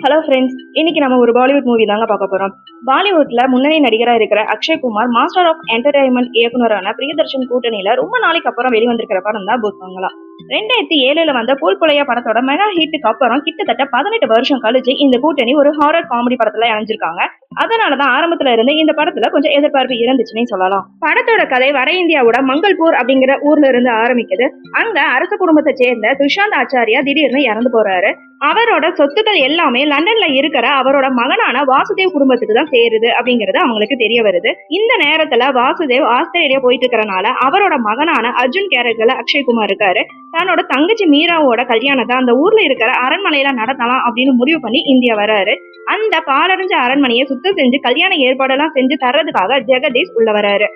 Hello friends, இன்னைக்கு நம்ம ஒரு பாலிவுட் மூவி தாங்க பார்க்க போறோம். பாலிவுட்ல முன்னணி நடிகரா இருக்கிற Akshay Kumar master of entertainment இயக்குனரான பிரியதர்ஷன் கூட்டணியில ரொம்ப நாளைக்கு அப்புறம் வெளிவந்திருக்கிற படம் தான் பூத் பங்களா. 2007 வந்த பூல் புலையா படத்தோட மெகா ஹிட்டுக்கு அப்புறம் கிட்டத்தட்ட 18 வருஷம் கழிச்சு இந்த கூட்டணி ஒரு ஹாரர் காமெடி படத்துல இணைஞ்சிருக்காங்க. அதனாலதான் ஆரம்பத்துல இருந்து இந்த படத்துல கொஞ்சம் எதிர்பார்ப்பு இருந்துச்சுன்னே சொல்லலாம். படத்தோட கதை வட இந்தியாவோட மங்கள்பூர் அப்படிங்கிற ஊர்ல இருந்து ஆரம்பிக்குது. அங்க அரச குடும்பத்தை சேர்ந்த துஷாந்த் ஆச்சாரியா திடீர்னு இறந்து போறாரு. அவரோட சொத்துக்கள் எல்லாமே லண்டன்ல இருக்கிற அவரோட மகனான வாசுதேவ் குடும்பத்துக்கு தான் சேருது அப்படிங்கறது அவங்களுக்கு தெரிய வருது. இந்த நேரத்துல வாசுதேவ் ஆஸ்திரேலியா போயிட்டு இருக்கறனால அவரோட மகனான அர்ஜுன் கேரக்டர்ல அக்ஷய் குமார் இருக்காரு. தன்னோட தங்கச்சி மீராவோட கல்யாணத்தை அந்த ஊர்ல இருக்கிற அரண்மனையில நடத்தலாம் அப்படின்னு முடிவு பண்ணி இந்தியா வராரு. அந்த பாலடைஞ்ச அரண்மனையை சுத்தம் செஞ்சு கல்யாண ஏற்பாடெல்லாம் செஞ்சு தர்றதுக்காக ஜெகதீஷ் உள்ள வராரு.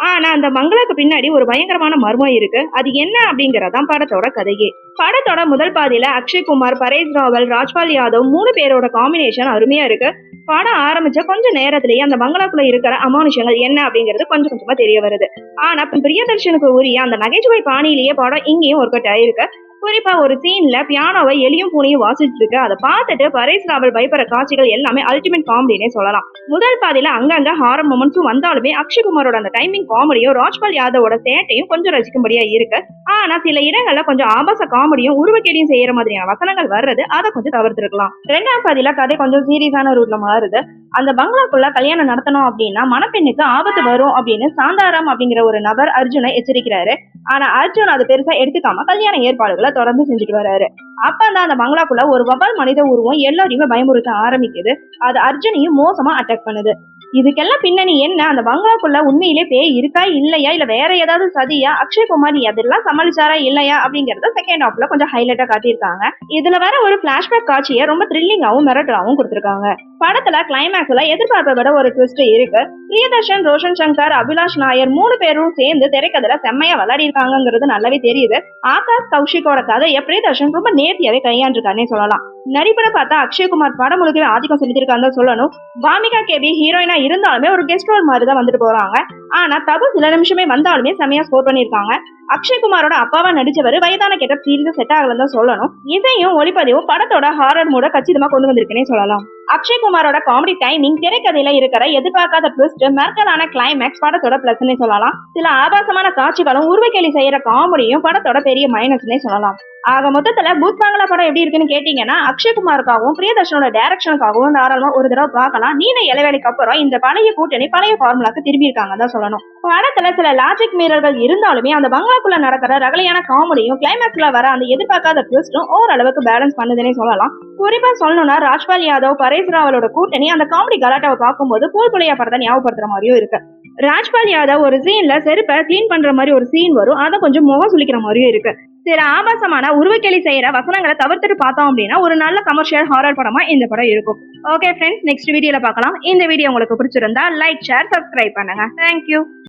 ஆனா அந்த மங்களாக்கு பின்னாடி ஒரு பயங்கரமான மர்மம் இருக்கு. அது என்ன அப்படிங்கறதான் படத்தோட கதையே. படத்தோட முதல் பாதியில அக்ஷய் குமார், பரேஷ் ராவல், ராஜ்பால் யாதவ் 3 பேரோட காம்பினேஷன் அருமையா இருக்கு. படம் ஆரம்பிச்ச கொஞ்ச நேரத்திலேயே அந்த பங்களாக்குள்ள இருக்கிற அமானுஷங்கள் என்ன அப்படிங்கிறது கொஞ்சம் கொஞ்சமா தெரிய வருது. ஆனா பிரியதர்ஷனுக்கு உரிய அந்த நகைச்சுவை பாணியிலேயே படம் இங்கேயும் ஒர்க் அவுட் ஆயிருக்கு. குறிப்பா ஒரு சீன்ல பியானோவை எலியும் பூனையும் வாசிச்சுட்டு இருக்கு. அதை பார்த்துட்டு பரேஷ் ராவல் பயப்படுற காட்சிகள் எல்லாமே அல்டிமேட் காமெடினே சொல்லலாம். முதல் பாதியில அங்கங்க ஹாரர் மொமெண்ட்ஸும் வந்தாலுமே அக்ஷய்குமாரோட அந்த டைமிங் காமெடியும் ராஜ்பால் யாதவோட சேட்டையும் கொஞ்சம் ரசிக்கும்படியா இருக்கு. ஆனா சில இடங்கள்ல கொஞ்சம் ஆபாச காமெடியும் உருவக்கேடியும் செய்யற மாதிரியான வசனங்கள் வர்றது அதை கொஞ்சம் தவிர்த்திருக்கலாம். 2ஆம் பாதியில கதை கொஞ்சம் சீரியஸான ரூட்ல மாறுது. அந்த பங்களாக்குள்ள கல்யாணம் நடத்தணும் அப்படின்னா மணப்பெண்ணுக்கு ஆபத்து வரும் அப்படின்னு சாந்தாராம் அப்படிங்கிற ஒரு நபர் அர்ஜுனை எச்சரிக்கிறாரு. ஆனா அர்ஜுன் அது பெருசா எடுத்துக்காம கல்யாண ஏற்பாடுகளை தொடர்ந்து செஞ்சுட்டு வராரு. அப்பதான் அந்த பங்களாக்குள்ள ஒரு வபால் மனித உருவம் எல்லாரையுமே பயமுறுத்த ஆரம்பிக்குது. அது அர்ஜுனையும் மோசமா அட்டாக் பண்ணுது. இதுக்கெல்லாம் பின்னணி என்ன? அந்த பங்களாக்குள்ள உண்மையிலே பேய் இருக்கா இல்லையா, இல்ல வேற ஏதாவது சதியா, அக்ஷய்குமார் அதெல்லாம் சமாளிச்சாரா இல்லையா அப்படிங்கறத செகண்ட் ஹாஃப்ல கொஞ்சம் ஹைலைட்டா காட்டியிருக்காங்க. இதுல வர ஒரு பிளாஷ்பேக் காட்சியை ரொம்ப த்ரில்லிங்காவும் மிரட்டலாவும் கொடுத்திருக்காங்க. படத்துல கிளைமேக்ஸ்ல எதிர்பார்ப்பை விட ஒரு ட்விஸ்ட் இருக்கு. பிரியதர்ஷன், ரோஷன் சங்கர், அபிலாஷ் நாயர் 3 பேரும் சேர்ந்து திரைக்கதையில செம்மையா விளையாடி இருக்காங்கிறது நல்லாவே தெரியுது. ஆகாஷ் கௌஷிக்கோட கதையை பிரியதர்ஷன் ரொம்ப நேர்த்தியாவே கையாண்டிருக்காருன்னே சொல்லலாம். நடிப்பட பார்த்தா அக்ஷய்குமார் படம் முழுக்கவே ஆதிக்கம் செலுத்திருக்கான்னு சொல்லணும். பாமிகா கேபி ஹீரோயினா இருந்தாலுமே ஒரு கெஸ்ட் ரோல் மாதிரி தான் வந்துட்டு போறாங்க. ஆனா தபு சில நிமிஷமே வந்தாலுமே செமையா ஸ்கோர் பண்ணிருக்காங்க. அக்ஷய்குமாரோட அப்பாவா நடிச்சவர் வயதான கெட்டப் சீரியஸா செட் ஆகலன்னு தான் சொல்லணும். இசையும் ஒளிப்பதிவும் படத்தோட ஹாரர் மூட கச்சிதமா கொண்டு வந்திருக்குன்னே சொல்லலாம். அக்ஷய்குமாரோட காமெடி டைமிங், திரைக்கதையில இருக்கிற எதிர்பார்க்காத ட்விஸ்ட், மெர்க்கலான கிளைமேக்ஸ் படத்தோட பிளஸ்னே சொல்லலாம். சில ஆபாசமான காட்சிகளும் உருவக்கேலி செய்யற காமெடியும் படத்தோட பெரிய மைனஸ்னே சொல்லலாம். ஆக மொத்தத்துல பூத் பங்களா படம் எப்படி இருக்குன்னு கேட்டீங்கன்னா, அக்ஷய்குமாருக்காகவும் பிரியதர்ஷனோட டைரக்ஷனுக்காகவும் தாராளமா ஒரு தடவை பார்க்கலாம். நீண்ட இளவேளைக்கு அப்புறம் இந்த பழைய கூட்டணி பழைய ஃபார்முலாக்கு திரும்பி இருக்காங்க தான் சொல்லணும். படத்துல சில லாஜிக் மீறல்கள் இருந்தாலுமே அந்த பங்களாக்குள்ள நடக்கிற ரகலையான காமெடியும் கிளைமேக்ஸ்ல வர அந்த எதிர்பார்க்காத ட்விஸ்டும் ஓரளவுக்கு பேலன்ஸ் பண்ணுதுன்னே சொல்லலாம். குறிப்பா சொல்லணும்னா ராஜ்பால் யாதவ், பரேஷ் ராவலோட கூட்டணி அந்த காமெடி கலாட்டாவை பார்க்கும்போது பூல் புலையா படத்தை ஞாபகப்படுத்துற மாதிரியும் இருக்கு. ராஜ்பால் யாதவ் ஒரு சீன்ல செருப்பை கிளீன் பண்ற மாதிரி ஒரு சீன் வரும். அதை கொஞ்சம் முகம் சுளிக்கிற மாதிரியும் இருக்கு. சில ஆபாசமான உருவக்கேலி செய்யற வசனங்களை தவிர்த்துட்டு பார்த்தோம் அப்படின்னா ஒரு நல்ல கமர்ஷியல் ஹாரர் படமா இந்த படம் இருக்கும். ஓகே ஃப்ரெண்ட்ஸ், நெக்ஸ்ட் வீடியோல பார்க்கலாம். இந்த வீடியோ உங்களுக்கு பிடிச்சிருந்தா லைக், ஷேர், சப்ஸ்கிரைப் பண்ணுங்க. தேங்க்யூ.